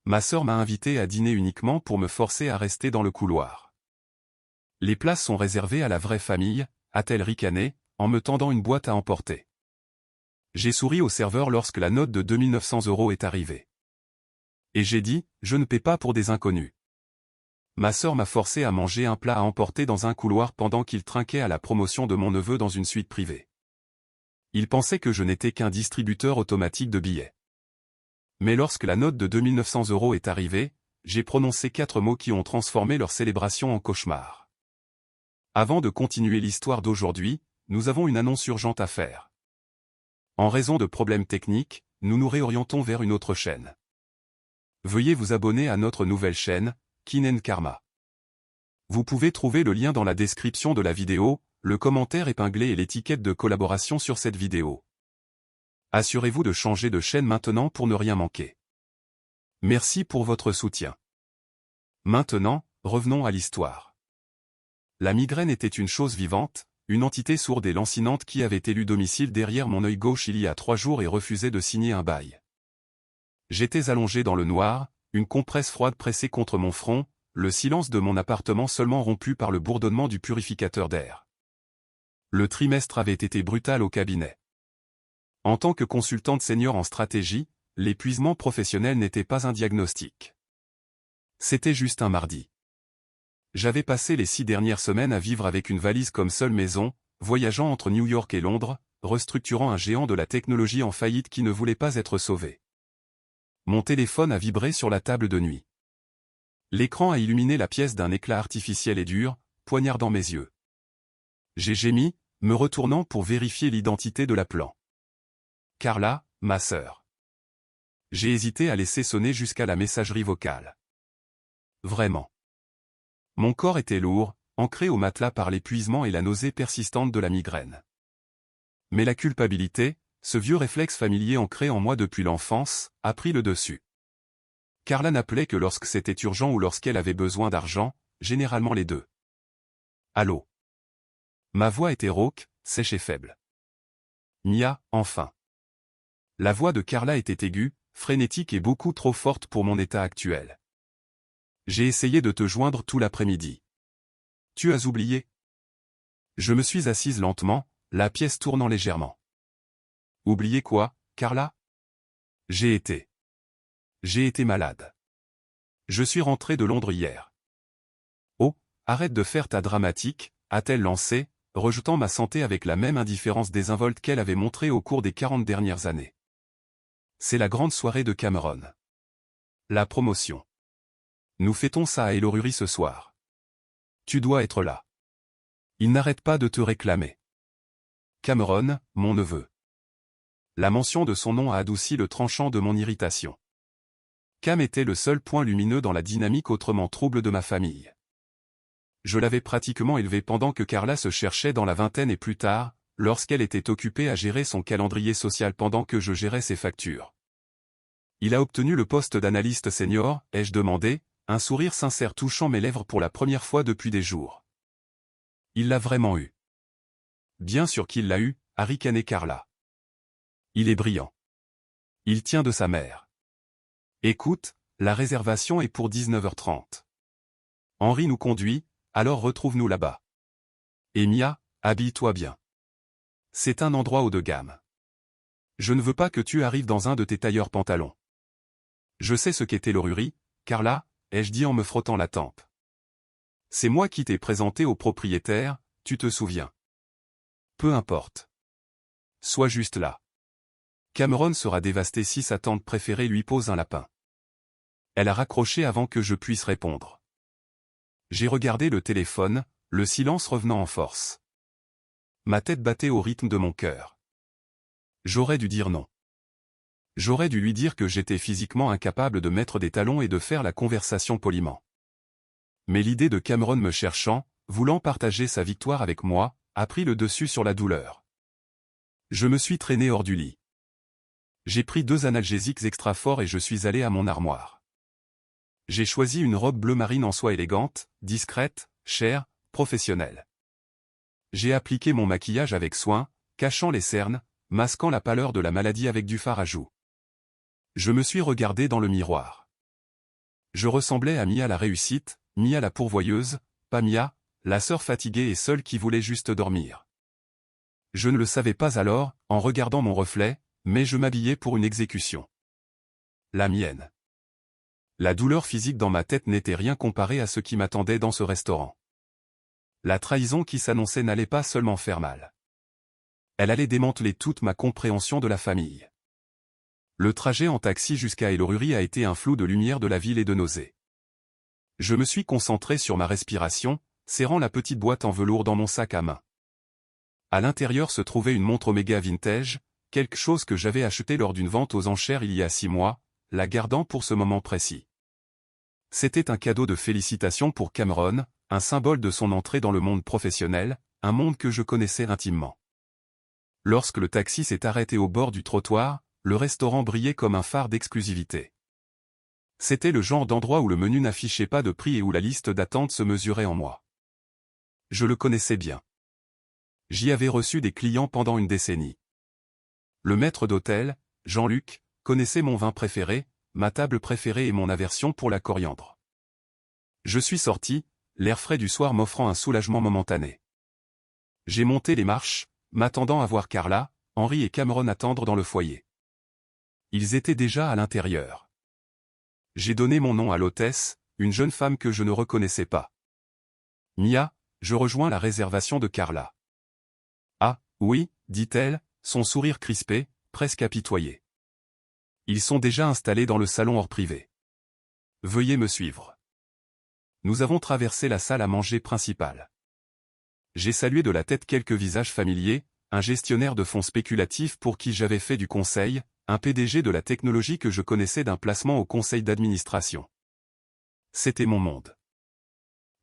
Ma sœur m'a invité à dîner uniquement pour me forcer à rester dans le couloir. Les places sont réservées à la vraie famille, a-t-elle ricané, en me tendant une boîte à emporter. J'ai souri au serveur lorsque la note de 2900 € est arrivée. Et j'ai dit, je ne paie pas pour des inconnus. Ma sœur m'a forcé à manger un plat à emporter dans un couloir pendant qu'il trinquait à la promotion de mon neveu dans une suite privée. Il pensait que je n'étais qu'un distributeur automatique de billets. Mais lorsque la note de 2900 € est arrivée, j'ai prononcé 4 mots qui ont transformé leur célébration en cauchemar. Avant de continuer l'histoire d'aujourd'hui, nous avons une annonce urgente à faire. En raison de problèmes techniques, nous nous réorientons vers une autre chaîne. Veuillez vous abonner à notre nouvelle chaîne, Kin & Karma. Vous pouvez trouver le lien dans la description de la vidéo, le commentaire épinglé et l'étiquette de collaboration sur cette vidéo. Assurez-vous de changer de chaîne maintenant pour ne rien manquer. Merci pour votre soutien. Maintenant, revenons à l'histoire. La migraine était une chose vivante, une entité sourde et lancinante qui avait élu domicile derrière mon œil gauche il y a 3 jours et refusait de signer un bail. J'étais allongé dans le noir, une compresse froide pressée contre mon front, le silence de mon appartement seulement rompu par le bourdonnement du purificateur d'air. Le trimestre avait été brutal au cabinet. En tant que consultante senior en stratégie, l'épuisement professionnel n'était pas un diagnostic. C'était juste un mardi. J'avais passé les 6 dernières semaines à vivre avec une valise comme seule maison, voyageant entre New York et Londres, restructurant un géant de la technologie en faillite qui ne voulait pas être sauvé. Mon téléphone a vibré sur la table de nuit. L'écran a illuminé la pièce d'un éclat artificiel et dur, poignardant mes yeux. J'ai gémi, me retournant pour vérifier l'identité de l'appelant. Carla, ma sœur. J'ai hésité à laisser sonner jusqu'à la messagerie vocale. Vraiment. Mon corps était lourd, ancré au matelas par l'épuisement et la nausée persistante de la migraine. Mais la culpabilité, ce vieux réflexe familier ancré en moi depuis l'enfance, a pris le dessus. Carla n'appelait que lorsque c'était urgent ou lorsqu'elle avait besoin d'argent, généralement les deux. Allô. Ma voix était rauque, sèche et faible. Mia, enfin. La voix de Carla était aiguë, frénétique et beaucoup trop forte pour mon état actuel. J'ai essayé de te joindre tout l'après-midi. Tu as oublié? Je me suis assise lentement, la pièce tournant légèrement. Oublié quoi, Carla? J'ai été malade. Je suis rentré de Londres hier. Oh, arrête de faire ta dramatique, a-t-elle lancé, rejetant ma santé avec la même indifférence désinvolte qu'elle avait montrée au cours des 40 dernières années. C'est la grande soirée de Cameron. La promotion. Nous fêtons ça à Eloruri ce soir. Tu dois être là. Il n'arrête pas de te réclamer. Cameron, mon neveu. La mention de son nom a adouci le tranchant de mon irritation. Cam était le seul point lumineux dans la dynamique autrement trouble de ma famille. Je l'avais pratiquement élevé pendant que Carla se cherchait dans la vingtaine et plus tard, lorsqu'elle était occupée à gérer son calendrier social pendant que je gérais ses factures. Il a obtenu le poste d'analyste senior, ai-je demandé, un sourire sincère touchant mes lèvres pour la première fois depuis des jours. Il l'a vraiment eu. Bien sûr qu'il l'a eu, a ricané Carla. Il est brillant. Il tient de sa mère. Écoute, la réservation est pour 19h30. Henri nous conduit, alors retrouve-nous là-bas. Et Mia, habille-toi bien. C'est un endroit haut de gamme. Je ne veux pas que tu arrives dans un de tes tailleurs pantalons. Je sais ce qu'était Eloruri, Carla, ai-je dit en me frottant la tempe. C'est moi qui t'ai présenté au propriétaire, tu te souviens. Peu importe. Sois juste là. Cameron sera dévasté si sa tante préférée lui pose un lapin. Elle a raccroché avant que je puisse répondre. J'ai regardé le téléphone, le silence revenant en force. Ma tête battait au rythme de mon cœur. J'aurais dû dire non. J'aurais dû lui dire que j'étais physiquement incapable de mettre des talons et de faire la conversation poliment. Mais l'idée de Cameron me cherchant, voulant partager sa victoire avec moi, a pris le dessus sur la douleur. Je me suis traîné hors du lit. J'ai pris 2 analgésiques extra forts et je suis allé à mon armoire. J'ai choisi une robe bleu marine en soie élégante, discrète, chère, professionnelle. J'ai appliqué mon maquillage avec soin, cachant les cernes, masquant la pâleur de la maladie avec du fard à joues. Je me suis regardé dans le miroir. Je ressemblais à Mia la réussite, Mia la pourvoyeuse, pas Mia, la sœur fatiguée et seule qui voulait juste dormir. Je ne le savais pas alors, en regardant mon reflet, mais je m'habillais pour une exécution. La mienne. La douleur physique dans ma tête n'était rien comparée à ce qui m'attendait dans ce restaurant. La trahison qui s'annonçait n'allait pas seulement faire mal. Elle allait démanteler toute ma compréhension de la famille. Le trajet en taxi jusqu'à Eloruri a été un flou de lumière de la ville et de nausées. Je me suis concentré sur ma respiration, serrant la petite boîte en velours dans mon sac à main. À l'intérieur se trouvait une montre Omega vintage, quelque chose que j'avais acheté lors d'une vente aux enchères il y a 6 mois, la gardant pour ce moment précis. C'était un cadeau de félicitations pour Cameron, un symbole de son entrée dans le monde professionnel, un monde que je connaissais intimement. Lorsque le taxi s'est arrêté au bord du trottoir, le restaurant brillait comme un phare d'exclusivité. C'était le genre d'endroit où le menu n'affichait pas de prix et où la liste d'attente se mesurait en mois. Je le connaissais bien. J'y avais reçu des clients pendant une décennie. Le maître d'hôtel, Jean-Luc, connaissait mon vin préféré, ma table préférée et mon aversion pour la coriandre. Je suis sorti, l'air frais du soir m'offrant un soulagement momentané. J'ai monté les marches, m'attendant à voir Carla, Henri et Cameron attendre dans le foyer. Ils étaient déjà à l'intérieur. J'ai donné mon nom à l'hôtesse, une jeune femme que je ne reconnaissais pas. Mia, je rejoins la réservation de Carla. Ah, oui, dit-elle, son sourire crispé, presque apitoyé. Ils sont déjà installés dans le salon hors privé. Veuillez me suivre. Nous avons traversé la salle à manger principale. J'ai salué de la tête quelques visages familiers, un gestionnaire de fonds spéculatifs pour qui j'avais fait du conseil, un PDG de la technologie que je connaissais d'un placement au conseil d'administration. C'était mon monde.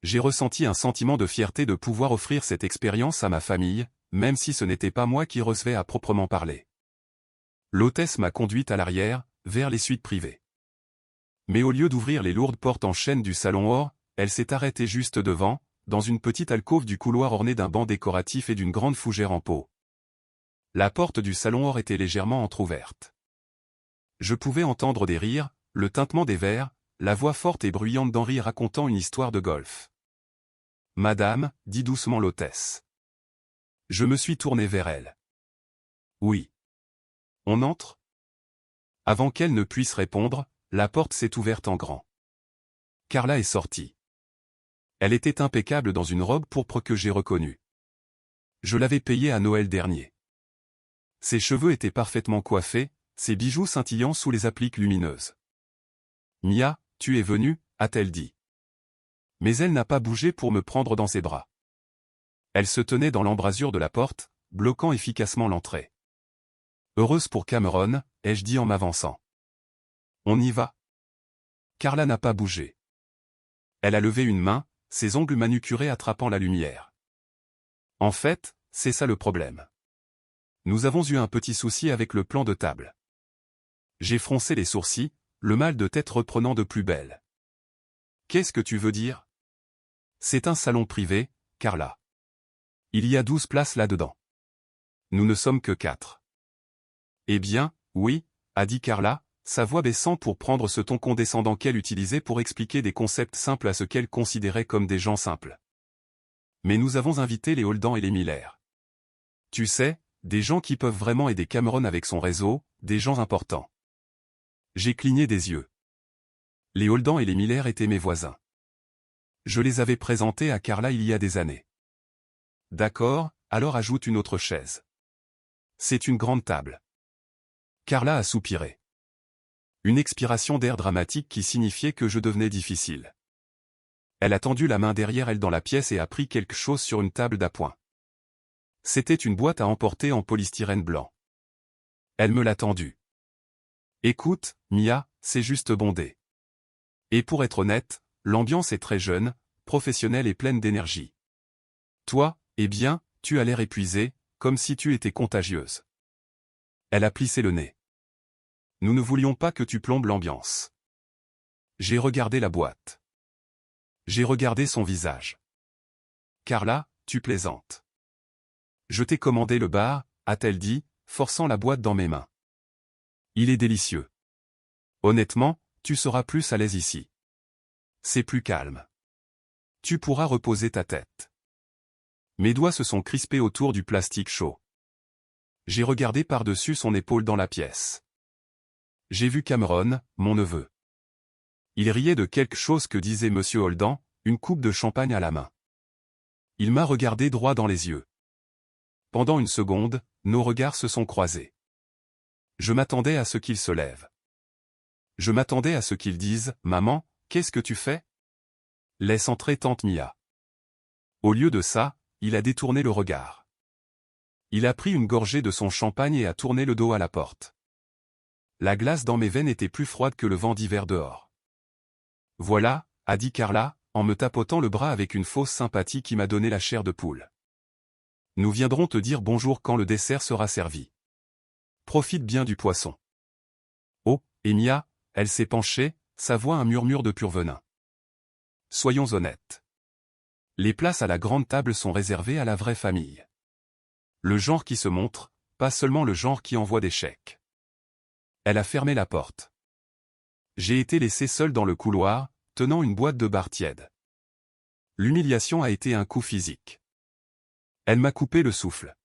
J'ai ressenti un sentiment de fierté de pouvoir offrir cette expérience à ma famille, même si ce n'était pas moi qui recevais à proprement parler. L'hôtesse m'a conduite à l'arrière, vers les suites privées. Mais au lieu d'ouvrir les lourdes portes en chêne du salon or, elle s'est arrêtée juste devant, dans une petite alcôve du couloir ornée d'un banc décoratif et d'une grande fougère en peau. La porte du salon or était légèrement entr'ouverte. Je pouvais entendre des rires, le tintement des verres, la voix forte et bruyante d'Henri racontant une histoire de golf. « Madame, dit doucement l'hôtesse. » Je me suis tourné vers elle. « Oui. » « On entre ?» Avant qu'elle ne puisse répondre, la porte s'est ouverte en grand. Carla est sortie. Elle était impeccable dans une robe pourpre que j'ai reconnue. Je l'avais payée à Noël dernier. Ses cheveux étaient parfaitement coiffés, ses bijoux scintillant sous les appliques lumineuses. « Mia, tu es venue » a-t-elle dit. Mais elle n'a pas bougé pour me prendre dans ses bras. Elle se tenait dans l'embrasure de la porte, bloquant efficacement l'entrée. Heureuse pour Cameron, ai-je dit en m'avançant. On y va. Carla n'a pas bougé. Elle a levé une main, ses ongles manucurés attrapant la lumière. En fait, c'est ça le problème. Nous avons eu un petit souci avec le plan de table. J'ai froncé les sourcils, le mal de tête reprenant de plus belle. Qu'est-ce que tu veux dire? C'est un salon privé, Carla. Il y a 12 places là-dedans. Nous ne sommes que 4. Eh bien, oui, a dit Carla, sa voix baissant pour prendre ce ton condescendant qu'elle utilisait pour expliquer des concepts simples à ce qu'elle considérait comme des gens simples. Mais nous avons invité les Holden et les Miller. Tu sais, des gens qui peuvent vraiment aider Cameron avec son réseau, des gens importants. J'ai cligné des yeux. Les Holden et les Miller étaient mes voisins. Je les avais présentés à Carla il y a des années. D'accord, alors ajoute une autre chaise. C'est une grande table. Carla a soupiré. Une expiration d'air dramatique qui signifiait que je devenais difficile. Elle a tendu la main derrière elle dans la pièce et a pris quelque chose sur une table d'appoint. C'était une boîte à emporter en polystyrène blanc. Elle me l'a tendue. Écoute, Mia, c'est juste bondé. Et pour être honnête, l'ambiance est très jeune, professionnelle et pleine d'énergie. Toi, eh bien, tu as l'air épuisée, comme si tu étais contagieuse. Elle a plissé le nez. Nous ne voulions pas que tu plombes l'ambiance. J'ai regardé la boîte. J'ai regardé son visage. Carla, tu plaisantes. Je t'ai commandé le bar, a-t-elle dit, forçant la boîte dans mes mains. Il est délicieux. Honnêtement, tu seras plus à l'aise ici. C'est plus calme. Tu pourras reposer ta tête. Mes doigts se sont crispés autour du plastique chaud. J'ai regardé par-dessus son épaule dans la pièce. J'ai vu Cameron, mon neveu. Il riait de quelque chose que disait Monsieur Holden, une coupe de champagne à la main. Il m'a regardé droit dans les yeux. Pendant une seconde, nos regards se sont croisés. Je m'attendais à ce qu'il se lève. Je m'attendais à ce qu'il dise « Maman, qu'est-ce que tu fais ?» Laisse entrer tante Mia. Au lieu de ça, il a détourné le regard. Il a pris une gorgée de son champagne et a tourné le dos à la porte. La glace dans mes veines était plus froide que le vent d'hiver dehors. « Voilà », a dit Carla, en me tapotant le bras avec une fausse sympathie qui m'a donné la chair de poule. « Nous viendrons te dire bonjour quand le dessert sera servi. Profite bien du poisson. » Oh, et Mia, elle s'est penchée, sa voix un murmure de pur venin. Soyons honnêtes. Les places à la grande table sont réservées à la vraie famille. Le genre qui se montre, pas seulement le genre qui envoie des chèques. Elle a fermé la porte. J'ai été laissé seul dans le couloir, tenant une boîte de bar tiède. L'humiliation a été un coup physique. Elle m'a coupé le souffle.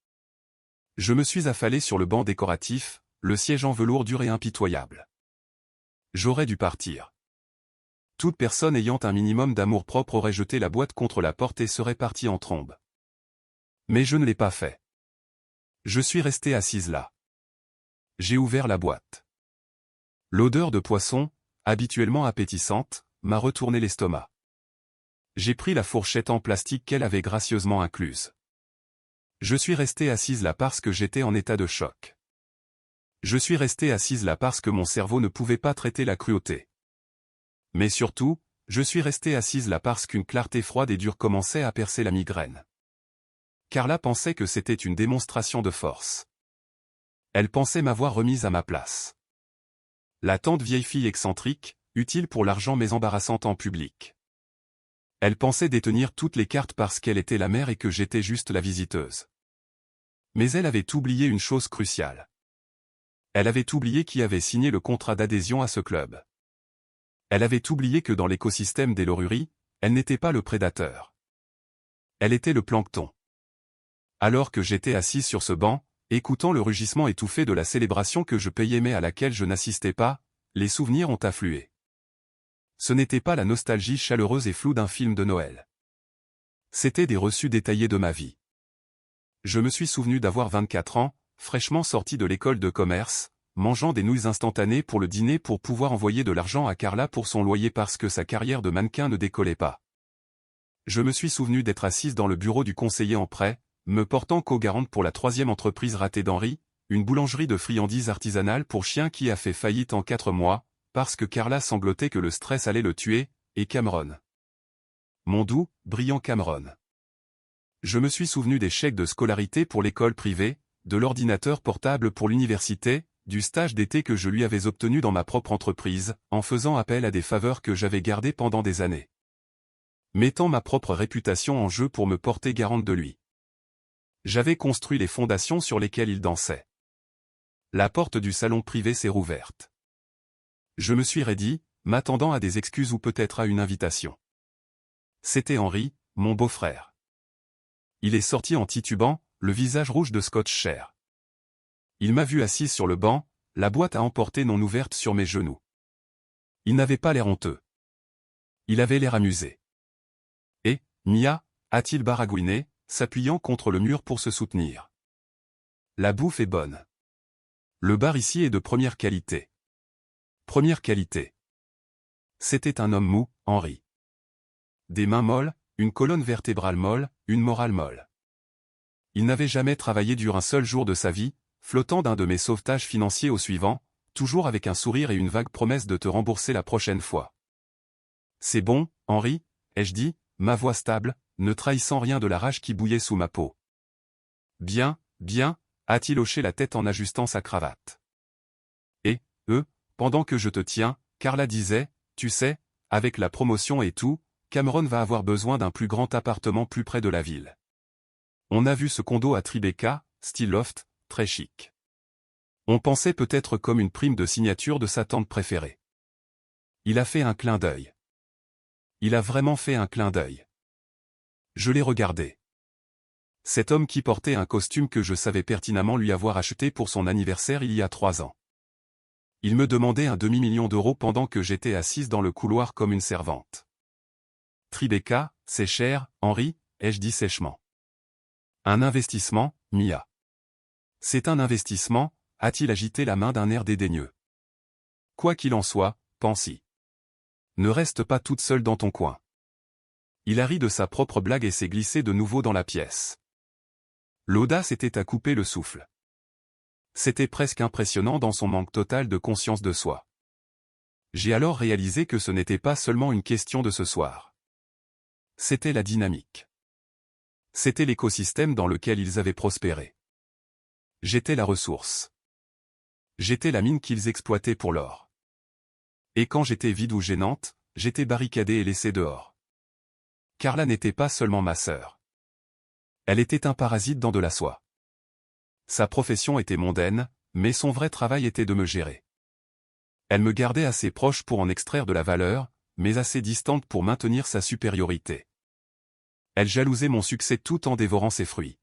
Je me suis affalé sur le banc décoratif, le siège en velours dur et impitoyable. J'aurais dû partir. Toute personne ayant un minimum d'amour-propre aurait jeté la boîte contre la porte et serait partie en trombe. Mais je ne l'ai pas fait. Je suis resté assise là. J'ai ouvert la boîte. L'odeur de poisson, habituellement appétissante, m'a retourné l'estomac. J'ai pris la fourchette en plastique qu'elle avait gracieusement incluse. Je suis resté assise là parce que j'étais en état de choc. Je suis resté assise là parce que mon cerveau ne pouvait pas traiter la cruauté. Mais surtout, je suis resté assise là parce qu'une clarté froide et dure commençait à percer la migraine. Carla pensait que c'était une démonstration de force. Elle pensait m'avoir remise à ma place. La tante vieille fille excentrique, utile pour l'argent mais embarrassante en public. Elle pensait détenir toutes les cartes parce qu'elle était la mère et que j'étais juste la visiteuse. Mais elle avait oublié une chose cruciale. Elle avait oublié qui avait signé le contrat d'adhésion à ce club. Elle avait oublié que dans l'écosystème des Loruries, elle n'était pas le prédateur. Elle était le plancton. Alors que j'étais assis sur ce banc, écoutant le rugissement étouffé de la célébration que je payais mais à laquelle je n'assistais pas, les souvenirs ont afflué. Ce n'était pas la nostalgie chaleureuse et floue d'un film de Noël. C'étaient des reçus détaillés de ma vie. Je me suis souvenu d'avoir 24 ans, fraîchement sorti de l'école de commerce, mangeant des nouilles instantanées pour le dîner pour pouvoir envoyer de l'argent à Carla pour son loyer parce que sa carrière de mannequin ne décollait pas. Je me suis souvenu d'être assise dans le bureau du conseiller en prêt, me portant co-garante pour la 3e entreprise ratée d'Henri, une boulangerie de friandises artisanales pour chiens qui a fait faillite en 4 mois, parce que Carla sanglotait que le stress allait le tuer, et Cameron. Mon doux, brillant Cameron. Je me suis souvenu des chèques de scolarité pour l'école privée, de l'ordinateur portable pour l'université, du stage d'été que je lui avais obtenu dans ma propre entreprise, en faisant appel à des faveurs que j'avais gardées pendant des années. Mettant ma propre réputation en jeu pour me porter garante de lui. J'avais construit les fondations sur lesquelles il dansait. La porte du salon privé s'est rouverte. Je me suis raidi, m'attendant à des excuses ou peut-être à une invitation. C'était Henri, mon beau-frère. Il est sorti en titubant, le visage rouge de scotch cher. Il m'a vu assise sur le banc, la boîte à emporter non ouverte sur mes genoux. Il n'avait pas l'air honteux. Il avait l'air amusé. « Et, Mia ?» a-t-il baragouiné, s'appuyant contre le mur pour se soutenir. « La bouffe est bonne. Le bar ici est de première qualité. » Première qualité. C'était un homme mou, Henri. Des mains molles, une colonne vertébrale molle, une morale molle. Il n'avait jamais travaillé dur un seul jour de sa vie, flottant d'un de mes sauvetages financiers au suivant, toujours avec un sourire et une vague promesse de te rembourser la prochaine fois. « C'est bon, Henri ?» ai-je dit, ma voix stable, ne trahissant rien de la rage qui bouillait sous ma peau. « Bien, bien », a-t-il hoché la tête en ajustant sa cravate. « Et, pendant que je te tiens, » Carla disait, « tu sais, avec la promotion et tout, Cameron va avoir besoin d'un plus grand appartement plus près de la ville. On a vu ce condo à Tribeca, style loft, très chic. On pensait peut-être comme une prime de signature de sa tante préférée. » Il a fait un clin d'œil. Il a vraiment fait un clin d'œil. Je l'ai regardé. Cet homme qui portait un costume que je savais pertinemment lui avoir acheté pour son anniversaire il y a 3 ans. Il me demandait un demi-million d'euros pendant que j'étais assise dans le couloir comme une servante. Tribeca, c'est cher, Henri, ai-je dit sèchement. Un investissement, Mia. C'est un investissement, a-t-il agité la main d'un air dédaigneux. Quoi qu'il en soit, pense-y. Ne reste pas toute seule dans ton coin. Il a ri de sa propre blague et s'est glissé de nouveau dans la pièce. L'audace était à couper le souffle. C'était presque impressionnant dans son manque total de conscience de soi. J'ai alors réalisé que ce n'était pas seulement une question de ce soir. C'était la dynamique. C'était l'écosystème dans lequel ils avaient prospéré. J'étais la ressource. J'étais la mine qu'ils exploitaient pour l'or. Et quand j'étais vide ou gênante, j'étais barricadée et laissée dehors. Carla n'était pas seulement ma sœur. Elle était un parasite dans de la soie. Sa profession était mondaine, mais son vrai travail était de me gérer. Elle me gardait assez proche pour en extraire de la valeur, mais assez distante pour maintenir sa supériorité. Elle jalousait mon succès tout en dévorant ses fruits.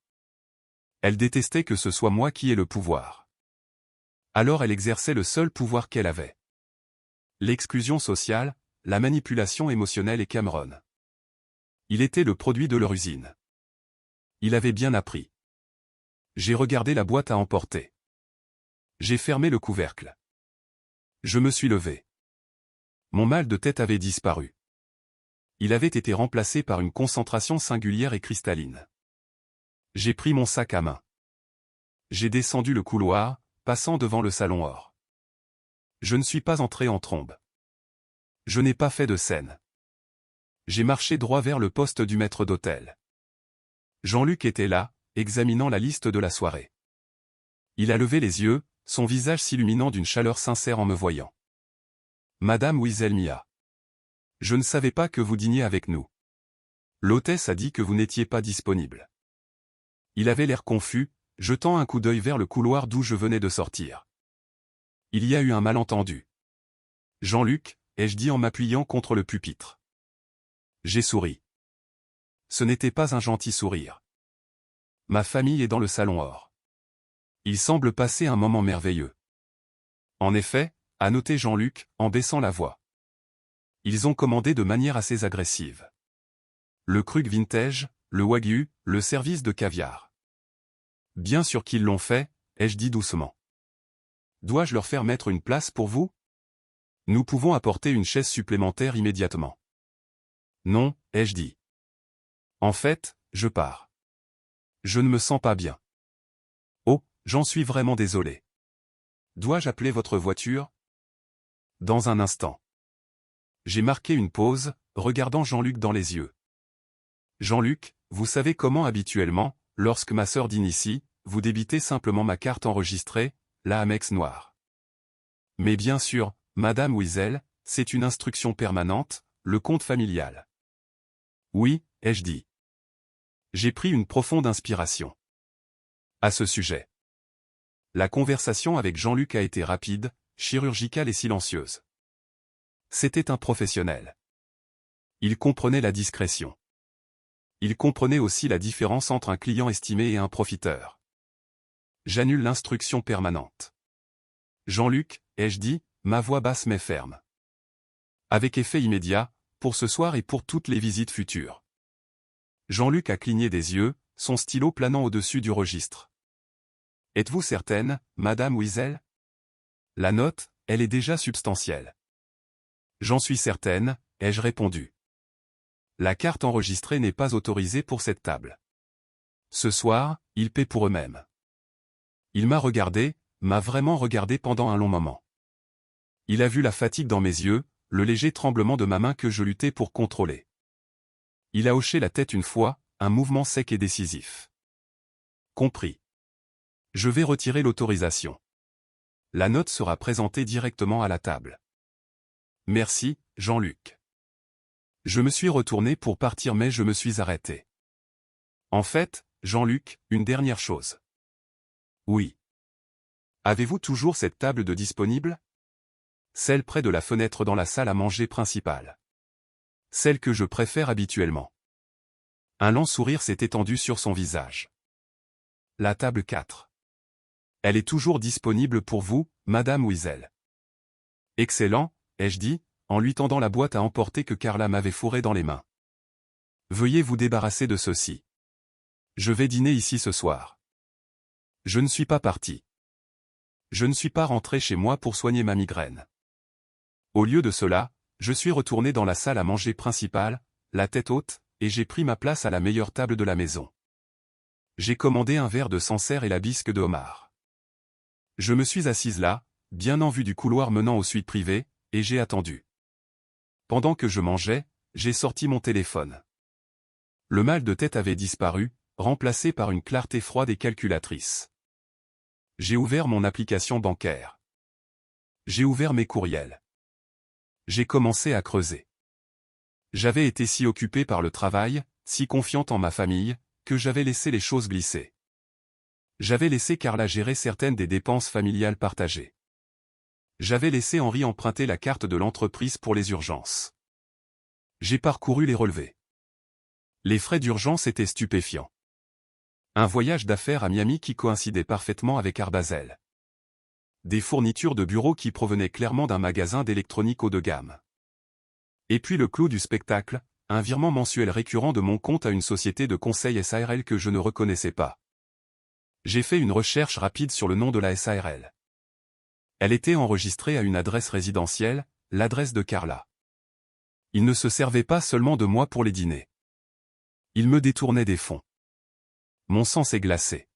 Elle détestait que ce soit moi qui ai le pouvoir. Alors elle exerçait le seul pouvoir qu'elle avait. L'exclusion sociale, la manipulation émotionnelle et Cameron. Il était le produit de leur usine. Il avait bien appris. J'ai regardé la boîte à emporter. J'ai fermé le couvercle. Je me suis levé. Mon mal de tête avait disparu. Il avait été remplacé par une concentration singulière et cristalline. J'ai pris mon sac à main. J'ai descendu le couloir, passant devant le salon or. Je ne suis pas entré en trombe. Je n'ai pas fait de scène. J'ai marché droit vers le poste du maître d'hôtel. Jean-Luc était là, examinant la liste de la soirée. Il a levé les yeux, son visage s'illuminant d'une chaleur sincère en me voyant. Madame Wieselmia. Je ne savais pas que vous dîniez avec nous. L'hôtesse a dit que vous n'étiez pas disponible. Il avait l'air confus, jetant un coup d'œil vers le couloir d'où je venais de sortir. Il y a eu un malentendu. Jean-Luc, ai-je dit en m'appuyant contre le pupitre. J'ai souri. Ce n'était pas un gentil sourire. Ma famille est dans le salon or. Il semble passer un moment merveilleux. En effet, a noté Jean-Luc, en baissant la voix. Ils ont commandé de manière assez agressive. Le Krug Vintage, le Wagyu, le service de caviar. Bien sûr qu'ils l'ont fait, ai-je dit doucement. Dois-je leur faire mettre une place pour vous? Nous pouvons apporter une chaise supplémentaire immédiatement. Non, ai-je dit. En fait, je pars. Je ne me sens pas bien. Oh, j'en suis vraiment désolé. Dois-je appeler votre voiture? Dans un instant. J'ai marqué une pause, regardant Jean-Luc dans les yeux. Jean-Luc, vous savez comment habituellement, lorsque ma sœur dîne ici, vous débitez simplement ma carte enregistrée, la Amex noire. Mais bien sûr, Madame Wiesel, c'est une instruction permanente, le compte familial. Oui, ai-je dit. J'ai pris une profonde inspiration. À ce sujet. La conversation avec Jean-Luc a été rapide, chirurgicale et silencieuse. C'était un professionnel. Il comprenait la discrétion. Il comprenait aussi la différence entre un client estimé et un profiteur. J'annule l'instruction permanente. Jean-Luc, ai-je dit, ma voix basse mais ferme. Avec effet immédiat, pour ce soir et pour toutes les visites futures. Jean-Luc a cligné des yeux, son stylo planant au-dessus du registre. Êtes-vous certaine, Madame Wiesel? La note, elle est déjà substantielle. J'en suis certaine, ai-je répondu. La carte enregistrée n'est pas autorisée pour cette table. Ce soir, ils paient pour eux-mêmes. Il m'a regardé, m'a vraiment regardé pendant un long moment. Il a vu la fatigue dans mes yeux, le léger tremblement de ma main que je luttais pour contrôler. Il a hoché la tête une fois, un mouvement sec et décisif. Compris. Je vais retirer l'autorisation. La note sera présentée directement à la table. Merci, Jean-Luc. Je me suis retourné pour partir mais je me suis arrêté. En fait, Jean-Luc, une dernière chose. Oui. Avez-vous toujours cette table de disponible? Celle près de la fenêtre dans la salle à manger principale. Celle que je préfère habituellement. Un lent sourire s'est étendu sur son visage. La table 4. Elle est toujours disponible pour vous, Madame Wiesel. Excellent, ai-je dit, en lui tendant la boîte à emporter que Carla m'avait fourrée dans les mains. Veuillez vous débarrasser de ceci. Je vais dîner ici ce soir. Je ne suis pas parti. Je ne suis pas rentré chez moi pour soigner ma migraine. Au lieu de cela, je suis retourné dans la salle à manger principale, la tête haute, et j'ai pris ma place à la meilleure table de la maison. J'ai commandé un verre de Sancerre et la bisque de homard. Je me suis assise là, bien en vue du couloir menant aux suites privées, et j'ai attendu. Pendant que je mangeais, j'ai sorti mon téléphone. Le mal de tête avait disparu, remplacé par une clarté froide et calculatrice. J'ai ouvert mon application bancaire. J'ai ouvert mes courriels. J'ai commencé à creuser. J'avais été si occupé par le travail, si confiante en ma famille, que j'avais laissé les choses glisser. J'avais laissé Carla gérer certaines des dépenses familiales partagées. J'avais laissé Henri emprunter la carte de l'entreprise pour les urgences. J'ai parcouru les relevés. Les frais d'urgence étaient stupéfiants. Un voyage d'affaires à Miami qui coïncidait parfaitement avec Arbazel. Des fournitures de bureau qui provenaient clairement d'un magasin d'électronique haut de gamme. Et puis le clou du spectacle, un virement mensuel récurrent de mon compte à une société de conseil SARL que je ne reconnaissais pas. J'ai fait une recherche rapide sur le nom de la SARL. Elle était enregistrée à une adresse résidentielle, l'adresse de Carla. Il ne se servait pas seulement de moi pour les dîners. Il me détournait des fonds. Mon sang s'est glacé.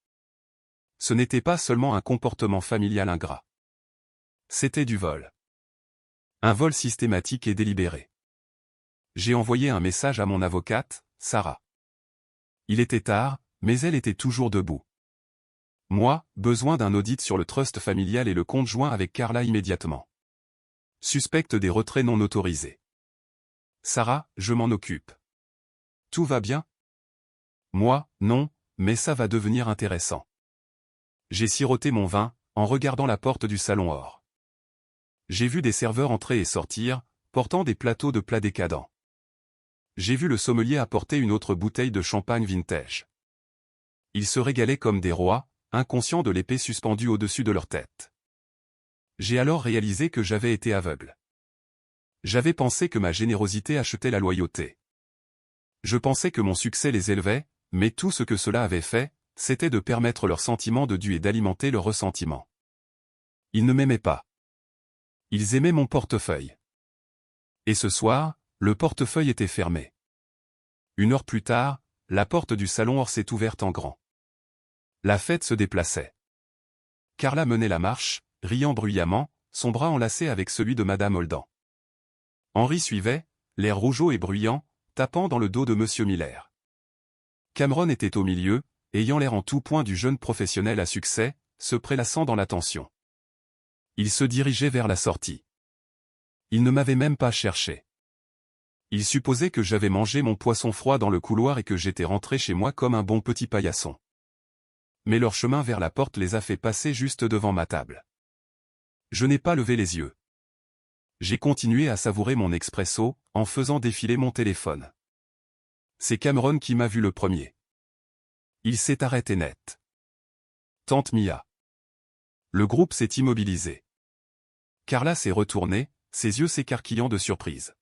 Ce n'était pas seulement un comportement familial ingrat. C'était du vol. Un vol systématique et délibéré. J'ai envoyé un message à mon avocate, Sarah. Il était tard, mais elle était toujours debout. Moi, besoin d'un audit sur le trust familial et le compte joint avec Carla immédiatement. Suspecte des retraits non autorisés. Sarah, je m'en occupe. Tout va bien? Moi, non, mais ça va devenir intéressant. J'ai siroté mon vin, en regardant la porte du salon or. J'ai vu des serveurs entrer et sortir, portant des plateaux de plats décadents. J'ai vu le sommelier apporter une autre bouteille de champagne vintage. Ils se régalaient comme des rois, inconscients de l'épée suspendue au-dessus de leur tête. J'ai alors réalisé que j'avais été aveugle. J'avais pensé que ma générosité achetait la loyauté. Je pensais que mon succès les élevait, mais tout ce que cela avait fait, c'était de permettre leur sentiment de dû et d'alimenter leur ressentiment. Ils ne m'aimaient pas. Ils aimaient mon portefeuille. Et ce soir, le portefeuille était fermé. 1 heure plus tard, la porte du salon or s'est ouverte en grand. La fête se déplaçait. Carla menait la marche, riant bruyamment, son bras enlacé avec celui de Madame Holdan. Henri suivait, l'air rougeaud et bruyant, tapant dans le dos de Monsieur Miller. Cameron était au milieu, ayant l'air en tout point du jeune professionnel à succès, se prélassant dans l'attention. Il se dirigeait vers la sortie. Il ne m'avait même pas cherché. Il supposait que j'avais mangé mon poisson froid dans le couloir et que j'étais rentré chez moi comme un bon petit paillasson. Mais leur chemin vers la porte les a fait passer juste devant ma table. Je n'ai pas levé les yeux. J'ai continué à savourer mon expresso, en faisant défiler mon téléphone. C'est Cameron qui m'a vu le premier. Il s'est arrêté net. Tante Mia. Le groupe s'est immobilisé. Carla s'est retournée, ses yeux s'écarquillant de surprise.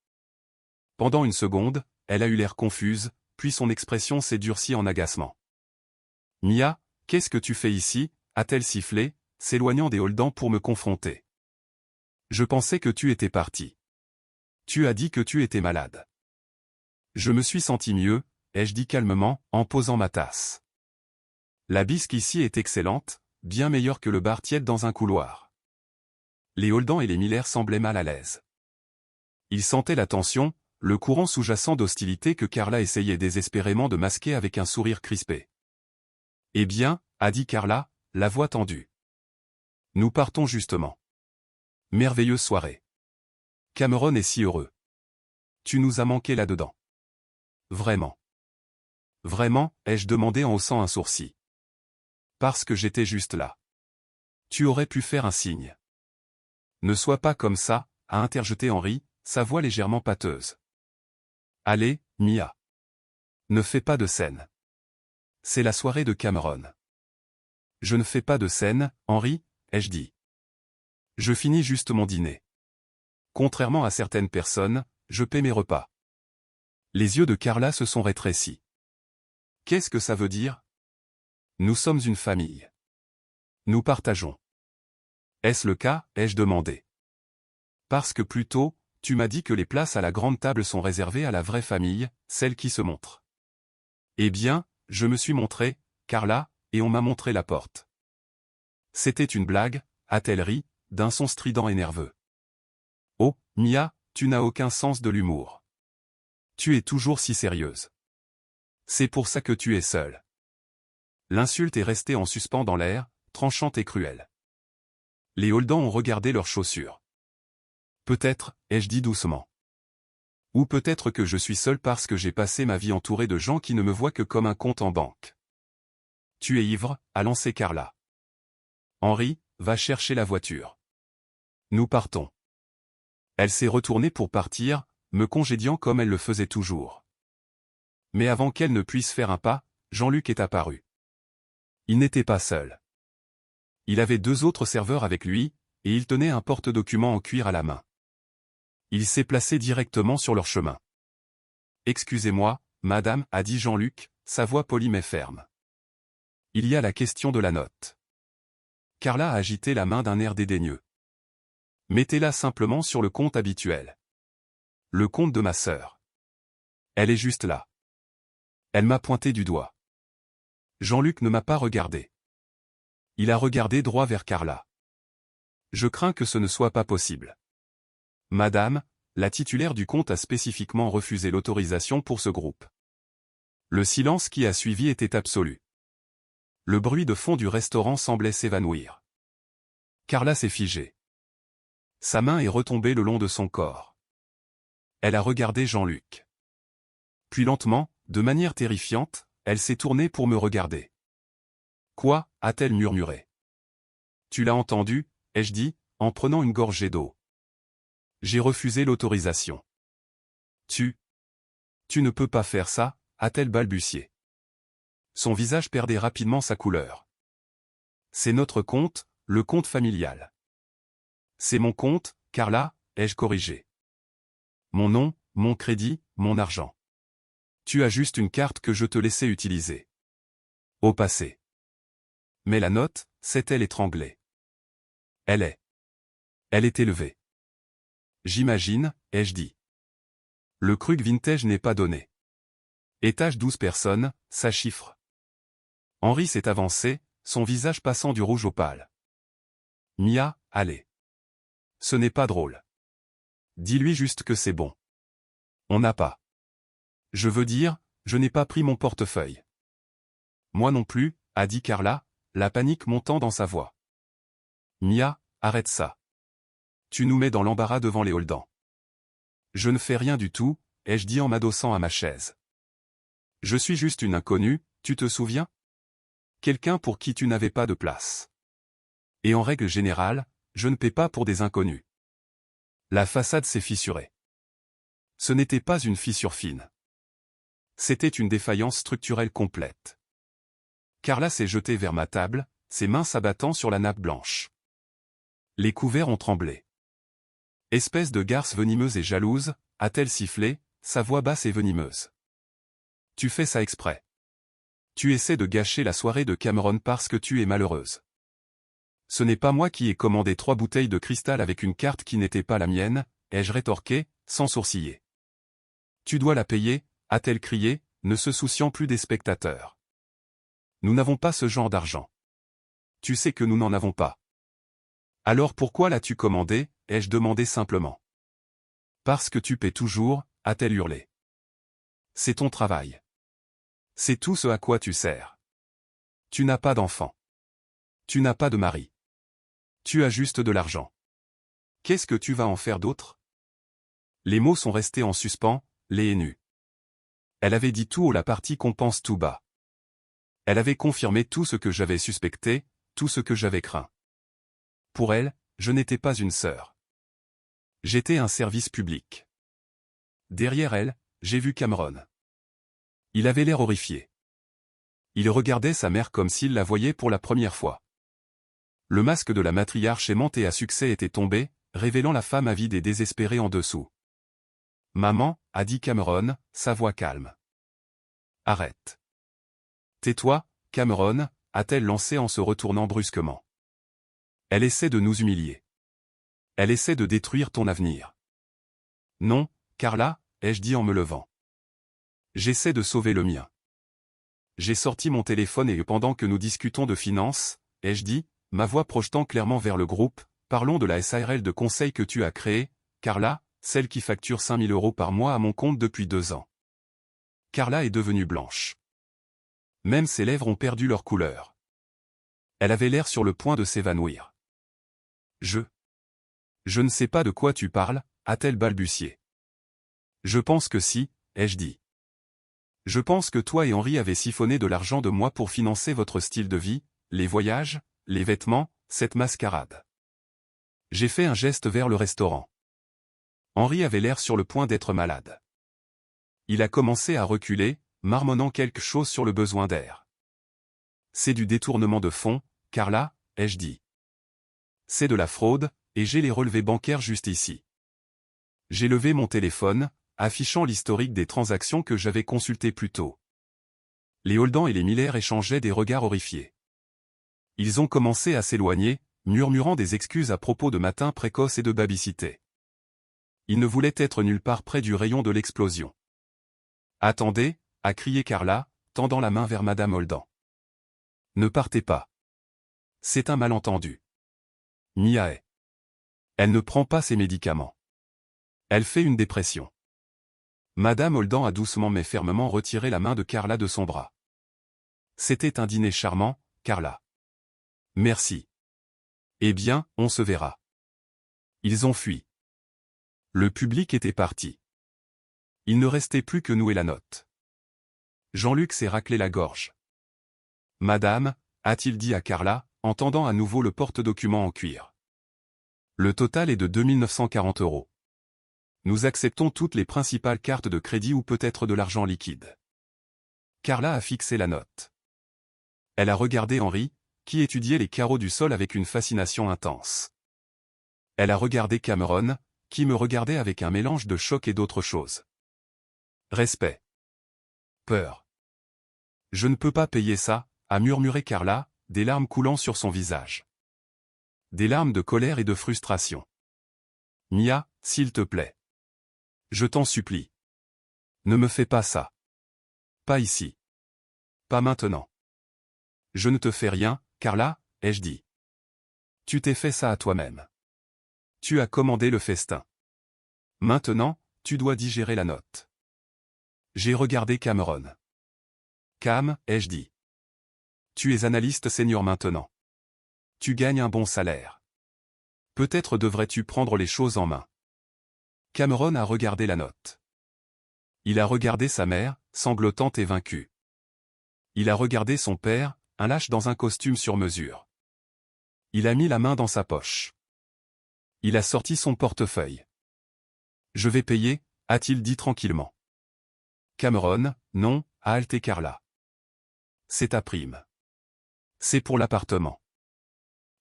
Pendant une seconde, elle a eu l'air confuse, puis son expression s'est durcie en agacement. Mia, qu'est-ce que tu fais ici, a-t-elle sifflé, s'éloignant des Holdan pour me confronter. Je pensais que tu étais parti. Tu as dit que tu étais malade. Je me suis senti mieux, ai-je dit calmement, en posant ma tasse. La bisque ici est excellente, bien meilleure que le bar tiède dans un couloir. Les Holdan et les Miller semblaient mal à l'aise. Ils sentaient la tension, le courant sous-jacent d'hostilité que Carla essayait désespérément de masquer avec un sourire crispé. Eh bien, a dit Carla, la voix tendue. Nous partons justement. Merveilleuse soirée. Cameron est si heureux. Tu nous as manqué là-dedans. Vraiment. Vraiment, ai-je demandé en haussant un sourcil. Parce que j'étais juste là. Tu aurais pu faire un signe. Ne sois pas comme ça, a interjeté Henri, sa voix légèrement pâteuse. Allez, Mia. Ne fais pas de scène. C'est la soirée de Cameron. Je ne fais pas de scène, Henry, ai-je dit. Je finis juste mon dîner. Contrairement à certaines personnes, je paie mes repas. Les yeux de Carla se sont rétrécis. Qu'est-ce que ça veut dire? Nous sommes une famille. Nous partageons. Est-ce le cas, ai-je demandé. Parce que plus tôt, tu m'as dit que les places à la grande table sont réservées à la vraie famille, celle qui se montre. Eh bien, je me suis montré, Carla, et on m'a montré la porte. C'était une blague, a-t-elle ri, d'un son strident et nerveux. Oh, Mia, tu n'as aucun sens de l'humour. Tu es toujours si sérieuse. C'est pour ça que tu es seule. L'insulte est restée en suspens dans l'air, tranchante et cruelle. Les Holdans ont regardé leurs chaussures. Peut-être, ai-je dit doucement. Ou peut-être que je suis seul parce que j'ai passé ma vie entouré de gens qui ne me voient que comme un compte en banque. Tu es ivre, a lancé Carla. Henry, va chercher la voiture. Nous partons. Elle s'est retournée pour partir, me congédiant comme elle le faisait toujours. Mais avant qu'elle ne puisse faire un pas, Jean-Luc est apparu. Il n'était pas seul. Il avait 2 autres serveurs avec lui, et il tenait un porte-documents en cuir à la main. Il s'est placé directement sur leur chemin. « Excusez-moi, madame, a dit Jean-Luc, sa voix polie mais ferme. Il y a la question de la note. » Carla a agité la main d'un air dédaigneux. « Mettez-la simplement sur le compte habituel. Le compte de ma sœur. Elle est juste là. » Elle m'a pointé du doigt. Jean-Luc ne m'a pas regardé. Il a regardé droit vers Carla. Je crains que ce ne soit pas possible. Madame, la titulaire du compte a spécifiquement refusé l'autorisation pour ce groupe. Le silence qui a suivi était absolu. Le bruit de fond du restaurant semblait s'évanouir. Carla s'est figée. Sa main est retombée le long de son corps. Elle a regardé Jean-Luc. Puis lentement, de manière terrifiante, elle s'est tournée pour me regarder. « Quoi » a-t-elle murmuré. « Tu l'as entendu » ai-je dit, en prenant une gorgée d'eau. J'ai refusé l'autorisation. Tu ne peux pas faire ça, a-t-elle balbutié. Son visage perdait rapidement sa couleur. C'est notre compte, le compte familial. C'est mon compte, Carla, ai-je corrigé. Mon nom, mon crédit, mon argent. Tu as juste une carte que je te laissais utiliser. Au passé. Mais la note, s'est-elle étranglée. Elle est élevée. J'imagine, ai-je dit. Le Krug Vintage n'est pas donné. Étage 12 personnes, ça chiffre. Henry s'est avancé, son visage passant du rouge au pâle. Mia, allez. Ce n'est pas drôle. Dis-lui juste que c'est bon. On n'a pas. Je veux dire, je n'ai pas pris mon portefeuille. Moi non plus, a dit Carla, la panique montant dans sa voix. Mia, arrête ça. Tu nous mets dans l'embarras devant les Holdans. Je ne fais rien du tout, ai-je dit en m'adossant à ma chaise. Je suis juste une inconnue, tu te souviens? Quelqu'un pour qui tu n'avais pas de place. Et en règle générale, je ne paie pas pour des inconnus. La façade s'est fissurée. Ce n'était pas une fissure fine. C'était une défaillance structurelle complète. Carla s'est jetée vers ma table, ses mains s'abattant sur la nappe blanche. Les couverts ont tremblé. Espèce de garce venimeuse et jalouse, a-t-elle sifflé, sa voix basse et venimeuse. Tu fais ça exprès. Tu essaies de gâcher la soirée de Cameron parce que tu es malheureuse. Ce n'est pas moi qui ai commandé 3 bouteilles de cristal avec une carte qui n'était pas la mienne, ai-je rétorqué, sans sourciller. Tu dois la payer, a-t-elle crié, ne se souciant plus des spectateurs. Nous n'avons pas ce genre d'argent. Tu sais que nous n'en avons pas. Alors pourquoi l'as-tu commandé, ai-je demandé simplement. Parce que tu paies toujours, a-t-elle hurlé. C'est ton travail. C'est tout ce à quoi tu sers. Tu n'as pas d'enfant. Tu n'as pas de mari. Tu as juste de l'argent. Qu'est-ce que tu vas en faire d'autre? Les mots sont restés en suspens, les nus. Elle avait dit tout haut la partie qu'on pense tout bas. Elle avait confirmé tout ce que j'avais suspecté, tout ce que j'avais craint. Pour elle, je n'étais pas une sœur. J'étais un service public. Derrière elle, j'ai vu Cameron. Il avait l'air horrifié. Il regardait sa mère comme s'il la voyait pour la première fois. Le masque de la matriarche aimante et à succès était tombé, révélant la femme avide et désespérée en dessous. « Maman » a dit Cameron, sa voix calme. « Arrête. »« Tais-toi, Cameron » a-t-elle lancé en se retournant brusquement. « Elle essaie de nous humilier. Elle essaie de détruire ton avenir. »« Non, Carla » ai-je dit en me levant. « J'essaie de sauver le mien. » J'ai sorti mon téléphone et pendant que nous discutons de finances, ai-je dit, ma voix projetant clairement vers le groupe, parlons de la SARL de conseil que tu as créée, Carla, celle qui facture 5 000 € par mois à mon compte depuis 2 ans. Carla est devenue blanche. Même ses lèvres ont perdu leur couleur. Elle avait l'air sur le point de s'évanouir. Je ne sais pas de quoi tu parles, a-t-elle balbutié. Je pense que si, ai-je dit. Je pense que toi et Henri avez siphonné de l'argent de moi pour financer votre style de vie, les voyages, les vêtements, cette mascarade. J'ai fait un geste vers le restaurant. Henri avait l'air sur le point d'être malade. Il a commencé à reculer, marmonnant quelque chose sur le besoin d'air. C'est du détournement de fonds, Carla, ai-je dit. C'est de la fraude, et j'ai les relevés bancaires juste ici. J'ai levé mon téléphone, affichant l'historique des transactions que j'avais consultées plus tôt. Les Holdan et les Miller échangeaient des regards horrifiés. Ils ont commencé à s'éloigner, murmurant des excuses à propos de matin précoce et de babysité. Ils ne voulaient être nulle part près du rayon de l'explosion. « Attendez » a crié Carla, tendant la main vers Madame Holdan. « Ne partez pas. C'est un malentendu. Mia est. Elle ne prend pas ses médicaments. Elle fait une dépression. » Madame Holdan a doucement mais fermement retiré la main de Carla de son bras. « C'était un dîner charmant, Carla. Merci. Eh bien, on se verra. » Ils ont fui. Le public était parti. Il ne restait plus que nous et la note. Jean-Luc s'est raclé la gorge. « Madame » a-t-il dit à Carla, en tendant à nouveau le porte-document en cuir. « Le total est de 2 940 €. Nous acceptons toutes les principales cartes de crédit ou peut-être de l'argent liquide. » Carla a fixé la note. Elle a regardé Henri, qui étudiait les carreaux du sol avec une fascination intense. Elle a regardé Cameron, qui me regardait avec un mélange de choc et d'autre chose. Respect. Peur. « Je ne peux pas payer ça, » a murmuré Carla, des larmes coulant sur son visage. Des larmes de colère et de frustration. « Mia, s'il te plaît. Je t'en supplie. Ne me fais pas ça. Pas ici. Pas maintenant. Je ne te fais rien, Carla, ai-je dit. Tu t'es fait ça à toi-même. Tu as commandé le festin. Maintenant, tu dois digérer la note. » J'ai regardé Cameron. « Cam, ai-je dit. Tu es analyste senior maintenant. Tu gagnes un bon salaire. Peut-être devrais-tu prendre les choses en main. » Cameron a regardé la note. Il a regardé sa mère, sanglotante et vaincue. Il a regardé son père, un lâche dans un costume sur mesure. Il a mis la main dans sa poche. Il a sorti son portefeuille. « Je vais payer » a-t-il dit tranquillement. Cameron, non, a halté Carla. « C'est ta prime. C'est pour l'appartement. »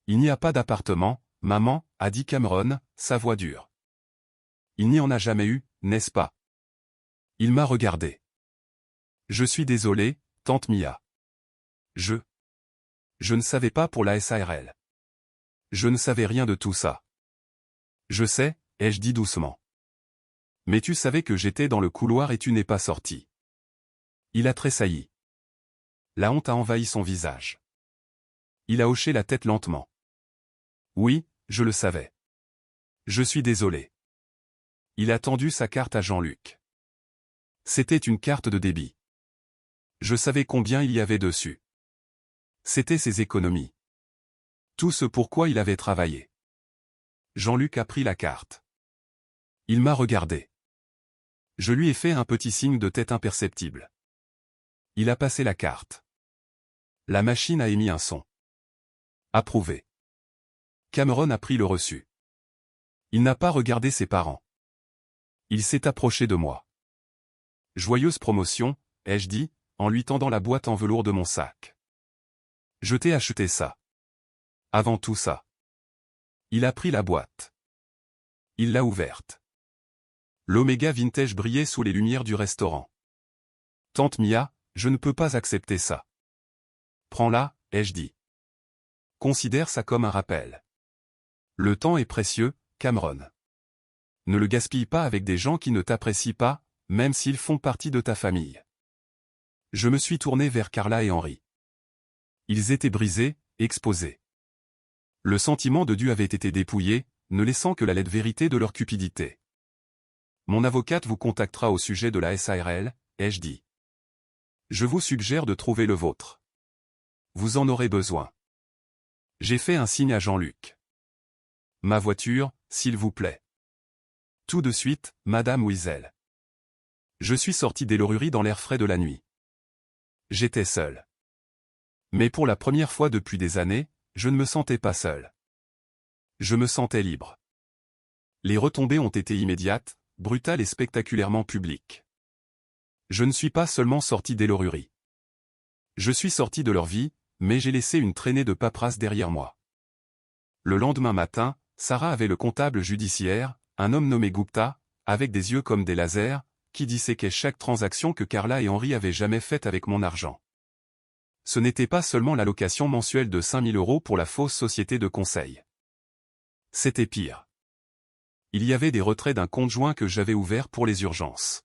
« Il n'y a pas d'appartement, maman, » a dit Cameron, sa voix dure. « Il n'y en a jamais eu, n'est-ce pas? » Il m'a regardé. « Je suis désolé, tante Mia. Je ne savais pas pour la SARL. Je ne savais rien de tout ça. »« Je sais, » ai-je dit doucement. « Mais tu savais que j'étais dans le couloir et tu n'es pas sorti. » Il a tressailli. La honte a envahi son visage. Il a hoché la tête lentement. « Oui, je le savais. Je suis désolé. » Il a tendu sa carte à Jean-Luc. C'était une carte de débit. Je savais combien il y avait dessus. C'était ses économies. Tout ce pour quoi il avait travaillé. Jean-Luc a pris la carte. Il m'a regardé. Je lui ai fait un petit signe de tête imperceptible. Il a passé la carte. La machine a émis un son. Approuvé. Cameron a pris le reçu. Il n'a pas regardé ses parents. Il s'est approché de moi. Joyeuse promotion, ai-je dit, en lui tendant la boîte en velours de mon sac. Je t'ai acheté ça. Avant tout ça. Il a pris la boîte. Il l'a ouverte. L'Omega Vintage brillait sous les lumières du restaurant. Tante Mia, je ne peux pas accepter ça. Prends-la, ai-je dit. Considère ça comme un rappel. Le temps est précieux, Cameron. Ne le gaspille pas avec des gens qui ne t'apprécient pas, même s'ils font partie de ta famille. Je me suis tourné vers Carla et Henry. Ils étaient brisés, exposés. Le sentiment de Dieu avait été dépouillé, ne laissant que la laide vérité de leur cupidité. Mon avocate vous contactera au sujet de la SARL, ai-je dit. Je vous suggère de trouver le vôtre. Vous en aurez besoin. J'ai fait un signe à Jean-Luc. Ma voiture, s'il vous plaît. Tout de suite, Madame Wiesel. Je suis sorti des l'orrerie dans l'air frais de la nuit. J'étais seul. Mais pour la première fois depuis des années, je ne me sentais pas seul. Je me sentais libre. Les retombées ont été immédiates, brutales et spectaculairement publiques. Je ne suis pas seulement sorti des l'orrerie. Je suis sorti de leur vie, mais j'ai laissé une traînée de paperasse derrière moi. Le lendemain matin, Sarah avait le comptable judiciaire, un homme nommé Gupta, avec des yeux comme des lasers, qui disséquait chaque transaction que Carla et Henry avaient jamais faite avec mon argent. Ce n'était pas seulement la location mensuelle de 5 000 € pour la fausse société de conseil. C'était pire. Il y avait des retraits d'un compte joint que j'avais ouvert pour les urgences.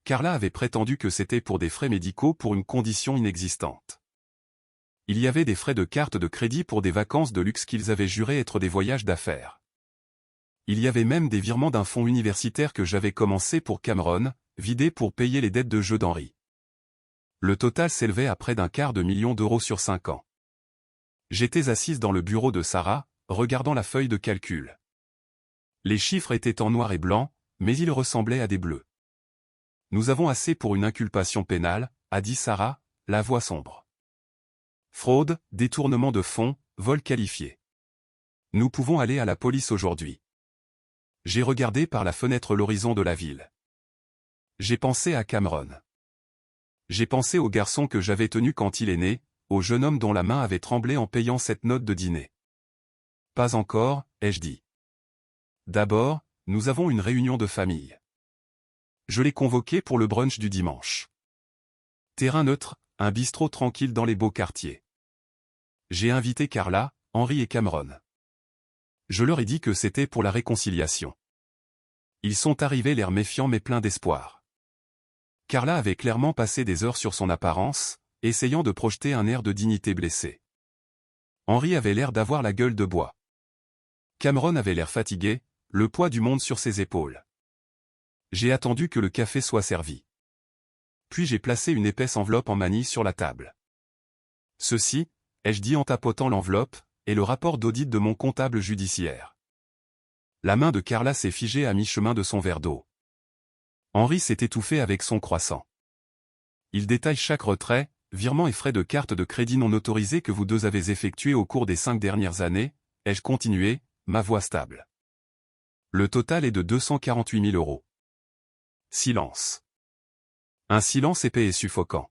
Carla avait prétendu que c'était pour des frais médicaux pour une condition inexistante. Il y avait des frais de carte de crédit pour des vacances de luxe qu'ils avaient juré être des voyages d'affaires. Il y avait même des virements d'un fonds universitaire que j'avais commencé pour Cameron, vidé pour payer les dettes de jeu d'Henry. Le total s'élevait à près d'1/4 million d'euros sur 5 ans. J'étais assise dans le bureau de Sarah, regardant la feuille de calcul. Les chiffres étaient en noir et blanc, mais ils ressemblaient à des bleus. Nous avons assez pour une inculpation pénale, a dit Sarah, la voix sombre. Fraude, détournement de fonds, vol qualifié. Nous pouvons aller à la police aujourd'hui. J'ai regardé par la fenêtre l'horizon de la ville. J'ai pensé à Cameron. J'ai pensé au garçon que j'avais tenu quand il est né, au jeune homme dont la main avait tremblé en payant cette note de dîner. Pas encore, ai-je dit. D'abord, nous avons une réunion de famille. Je l'ai convoqué pour le brunch du dimanche. Terrain neutre, un bistrot tranquille dans les beaux quartiers. J'ai invité Carla, Henry et Cameron. Je leur ai dit que c'était pour la réconciliation. Ils sont arrivés l'air méfiants mais pleins d'espoir. Carla avait clairement passé des heures sur son apparence, essayant de projeter un air de dignité blessée. Henry avait l'air d'avoir la gueule de bois. Cameron avait l'air fatigué, le poids du monde sur ses épaules. J'ai attendu que le café soit servi. Puis j'ai placé une épaisse enveloppe en manille sur la table. Ceci, ai-je dit en tapotant l'enveloppe, est le rapport d'audit de mon comptable judiciaire. La main de Carla s'est figée à mi-chemin de son verre d'eau. Henry s'est étouffé avec son croissant. Il détaille chaque retrait, virement et frais de carte de crédit non autorisés que vous deux avez effectués au cours des 5 dernières années, ai-je continué, ma voix stable. Le total est de 248 000 €. Silence. Un silence épais et suffocant.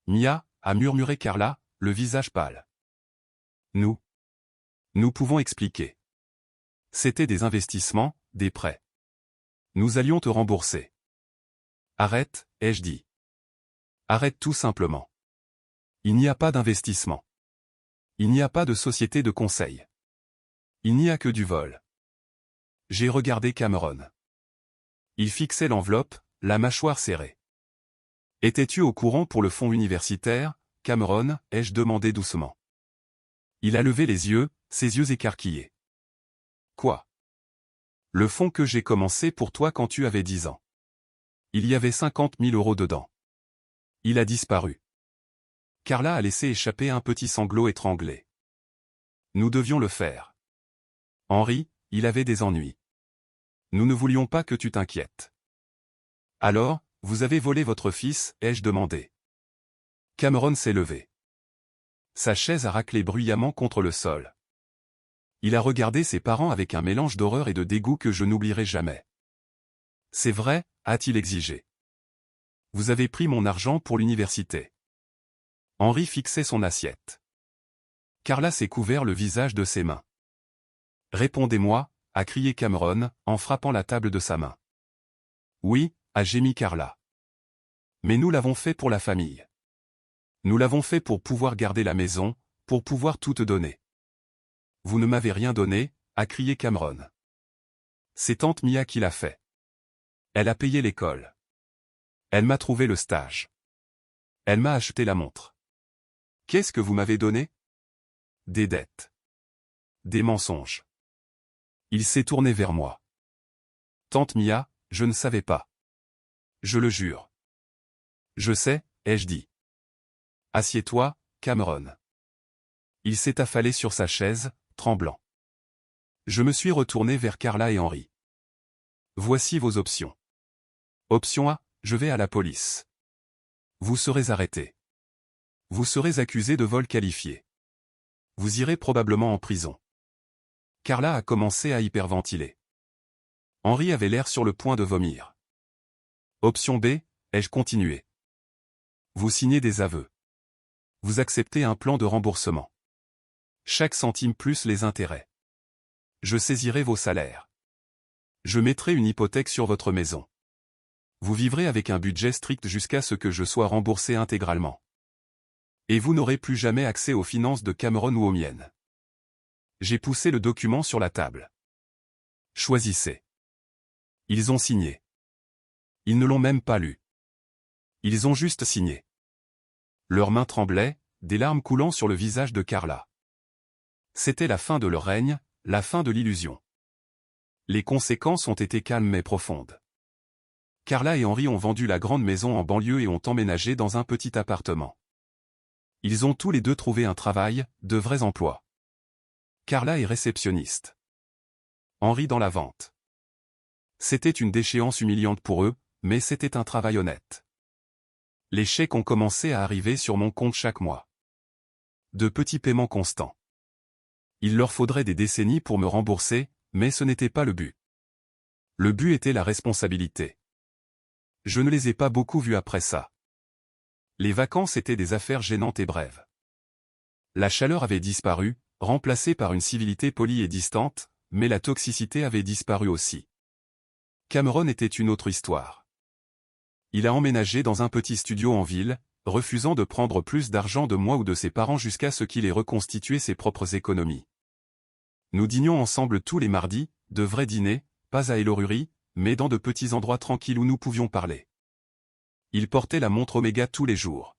Mia, a murmuré Carla, le visage pâle. Nous pouvons expliquer. C'était des investissements, des prêts. Nous allions te rembourser. Arrête, ai-je dit. Arrête tout simplement. Il n'y a pas d'investissement. Il n'y a pas de société de conseil. Il n'y a que du vol. J'ai regardé Cameron. Il fixait l'enveloppe, la mâchoire serrée. Étais-tu au courant pour le fonds universitaire, Cameron, ai-je demandé doucement. Il a levé les yeux, ses yeux écarquillés. Quoi? Le fonds que j'ai commencé pour toi quand tu avais 10 ans. Il y avait 50 000 € dedans. Il a disparu. Carla a laissé échapper un petit sanglot étranglé. Nous devions le faire. Henry, il avait des ennuis. Nous ne voulions pas que tu t'inquiètes. Alors, vous avez volé votre fils, ai-je demandé. Cameron s'est levé. Sa chaise a raclé bruyamment contre le sol. Il a regardé ses parents avec un mélange d'horreur et de dégoût que je n'oublierai jamais. C'est vrai, a-t-il exigé. Vous avez pris mon argent pour l'université. Henri fixait son assiette. Carla s'est couvert le visage de ses mains. Répondez-moi, a crié Cameron, en frappant la table de sa main. Oui, a gémi Carla. Mais nous l'avons fait pour la famille. Nous l'avons fait pour pouvoir garder la maison, pour pouvoir tout te donner. Vous ne m'avez rien donné, a crié Cameron. C'est tante Mia qui l'a fait. Elle a payé l'école. Elle m'a trouvé le stage. Elle m'a acheté la montre. Qu'est-ce que vous m'avez donné? Des dettes. Des mensonges. Il s'est tourné vers moi. Tante Mia, je ne savais pas. Je le jure. Je sais, ai-je dit. Assieds-toi, Cameron. Il s'est affalé sur sa chaise, tremblant. Je me suis retourné vers Carla et Henri. Voici vos options. Option A, je vais à la police. Vous serez arrêté. Vous serez accusé de vol qualifié. Vous irez probablement en prison. Carla a commencé à hyperventiler. Henri avait l'air sur le point de vomir. Option B, ai-je continué. Vous signez des aveux. Vous acceptez un plan de remboursement. Chaque centime plus les intérêts. Je saisirai vos salaires. Je mettrai une hypothèque sur votre maison. Vous vivrez avec un budget strict jusqu'à ce que je sois remboursé intégralement. Et vous n'aurez plus jamais accès aux finances de Cameron ou aux miennes. J'ai poussé le document sur la table. Choisissez. Ils ont signé. Ils ne l'ont même pas lu. Ils ont juste signé. Leurs mains tremblaient, des larmes coulant sur le visage de Carla. C'était la fin de leur règne, la fin de l'illusion. Les conséquences ont été calmes mais profondes. Carla et Henri ont vendu la grande maison en banlieue et ont emménagé dans un petit appartement. Ils ont tous les deux trouvé un travail, de vrais emplois. Carla est réceptionniste. Henri dans la vente. C'était une déchéance humiliante pour eux, mais c'était un travail honnête. Les chèques ont commencé à arriver sur mon compte chaque mois. De petits paiements constants. Il leur faudrait des décennies pour me rembourser, mais ce n'était pas le but. Le but était la responsabilité. Je ne les ai pas beaucoup vus après ça. Les vacances étaient des affaires gênantes et brèves. La chaleur avait disparu, remplacée par une civilité polie et distante, mais la toxicité avait disparu aussi. Cameron était une autre histoire. Il a emménagé dans un petit studio en ville, refusant de prendre plus d'argent de moi ou de ses parents jusqu'à ce qu'il ait reconstitué ses propres économies. Nous dînions ensemble tous les mardis, de vrais dîners, pas à Eloruri, mais dans de petits endroits tranquilles où nous pouvions parler. Il portait la montre Omega tous les jours.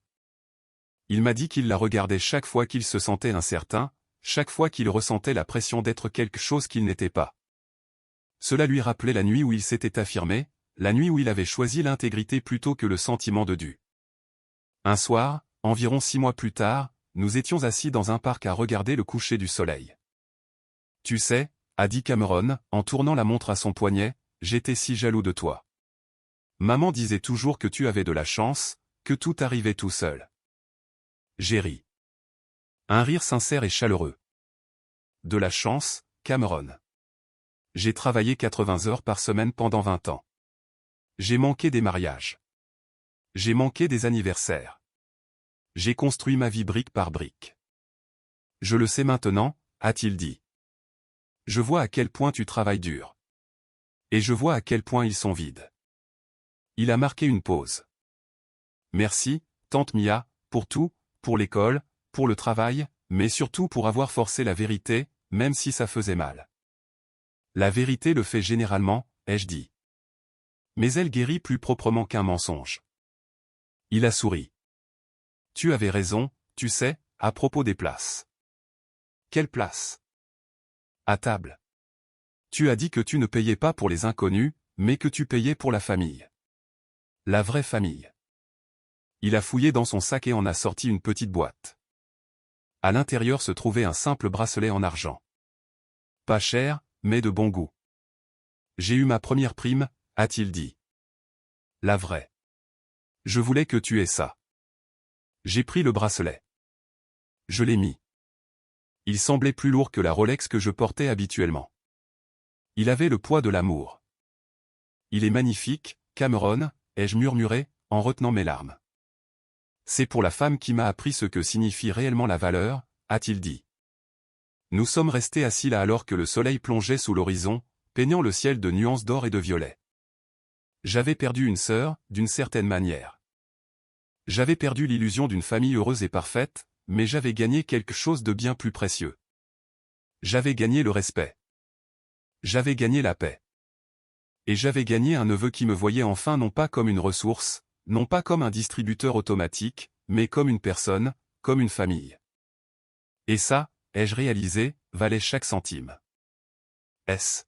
Il m'a dit qu'il la regardait chaque fois qu'il se sentait incertain, chaque fois qu'il ressentait la pression d'être quelque chose qu'il n'était pas. Cela lui rappelait la nuit où il s'était affirmé, la nuit où il avait choisi l'intégrité plutôt que le sentiment de dû. Un soir, environ 6 mois plus tard, nous étions assis dans un parc à regarder le coucher du soleil. Tu sais, a dit Cameron, en tournant la montre à son poignet, j'étais si jaloux de toi. Maman disait toujours que tu avais de la chance, que tout arrivait tout seul. J'ai ri. Un rire sincère et chaleureux. De la chance, Cameron. J'ai travaillé 80 heures par semaine pendant 20 ans. J'ai manqué des mariages. J'ai manqué des anniversaires. J'ai construit ma vie brique par brique. Je le sais maintenant, a-t-il dit. Je vois à quel point tu travailles dur. Et je vois à quel point ils sont vides. Il a marqué une pause. Merci, tante Mia, pour tout, pour l'école, pour le travail, mais surtout pour avoir forcé la vérité, même si ça faisait mal. La vérité le fait généralement, ai-je dit. Mais elle guérit plus proprement qu'un mensonge. Il a souri. Tu avais raison, tu sais, à propos des places. Quelle place? À table. Tu as dit que tu ne payais pas pour les inconnus, mais que tu payais pour la famille. La vraie famille. Il a fouillé dans son sac et en a sorti une petite boîte. À l'intérieur se trouvait un simple bracelet en argent. Pas cher, mais de bon goût. J'ai eu ma première prime, a-t-il dit. La vraie. Je voulais que tu aies ça. J'ai pris le bracelet. Je l'ai mis. Il semblait plus lourd que la Rolex que je portais habituellement. Il avait le poids de l'amour. Il est magnifique, Cameron, ai-je murmuré, en retenant mes larmes. C'est pour la femme qui m'a appris ce que signifie réellement la valeur, a-t-il dit. Nous sommes restés assis là alors que le soleil plongeait sous l'horizon, peignant le ciel de nuances d'or et de violet. J'avais perdu une sœur, d'une certaine manière. J'avais perdu l'illusion d'une famille heureuse et parfaite, mais j'avais gagné quelque chose de bien plus précieux. J'avais gagné le respect. J'avais gagné la paix. Et j'avais gagné un neveu qui me voyait enfin non pas comme une ressource, non pas comme un distributeur automatique, mais comme une personne, comme une famille. Et ça, ai-je réalisé, valait chaque centime. S.